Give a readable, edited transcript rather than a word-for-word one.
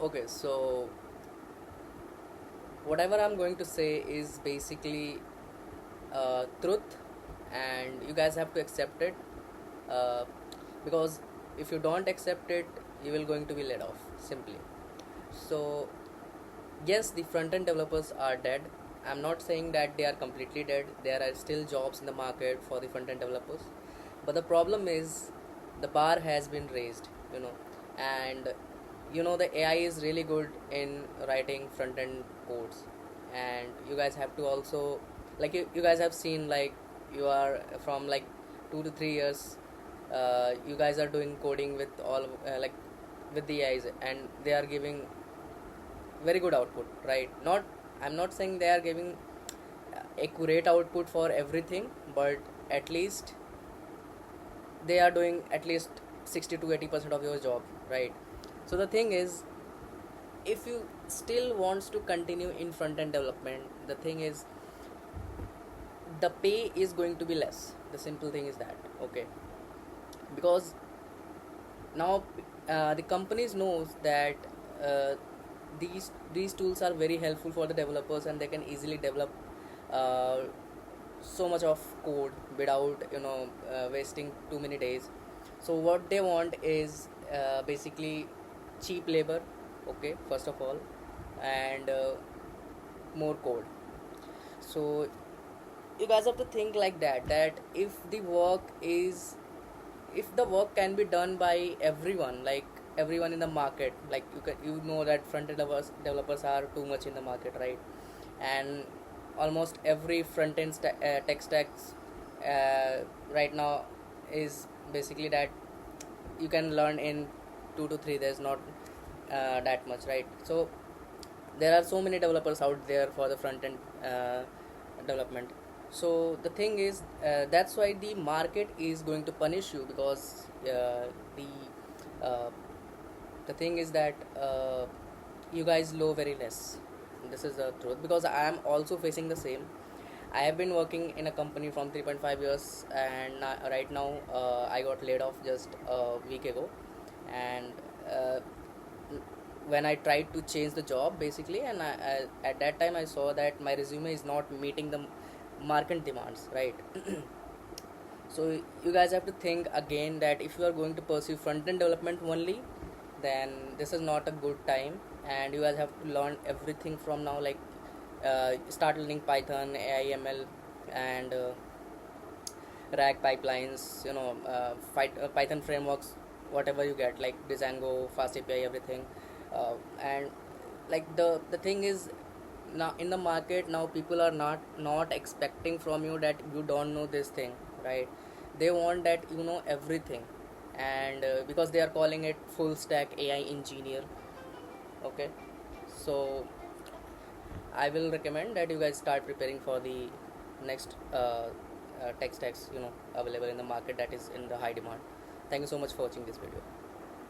Okay, so whatever I'm going to say is basically truth, and you guys have to accept it. Uh, because if you don't accept it, you will going to be laid off simply. So yes, the front end developers are dead. I'm not saying that they are completely dead. There are still jobs in the market for the front end developers, but the problem is the bar has been raised, and the AI is really good in writing front end codes, and you guys have to also, like, you guys have seen, like, you are from like 2 to 3 years, you guys are doing coding with all like with the AIs, and they are giving very good output, right? Not, I'm not saying they are giving accurate output for everything, but at least they are doing at least 60 to 80% of your job, right? So the thing is, if you still wants to continue in front end development, the thing is the pay is going to be less. The simple thing is that, okay, because now the companies knows that uh, these tools are very helpful for the developers, and they can easily develop uh, so much of code without wasting too many days. So what they want is basically cheap labor, okay, first of all, and more code. So you guys have to think like that if the work can be done by everyone, like everyone in the market, like that front end developers are too much in the market, right? And almost every front end tech stacks right now is basically that you can learn in 2 to 3 days, not that much, right? So there are so many developers out there for the front end development. So the thing is, that's why the market is going to punish you, because uh, the thing is that you guys low very less. This is the truth, because I am also facing the same. I have been working in a company from 3.5 years, and right now I got laid off just a week ago. And uh, when I tried to change the job basically, and at that time I saw that my resume is not meeting the market demands, right? So you guys have to think again that if you are going to pursue front end development only, then this is not a good time, and you guys have to learn everything from now, like start learning Python, AIML, and RAG pipelines, Python frameworks, whatever you get, like Django, Fast API, everything. And like the thing is, now in the market now people are not expecting from you that you don't know this thing, right? They want that you know everything, and because they are calling it full stack AI engineer, okay? So I will recommend that you guys start preparing for the next tech stacks available in the market that is in the high demand. Thank you so much for watching this video.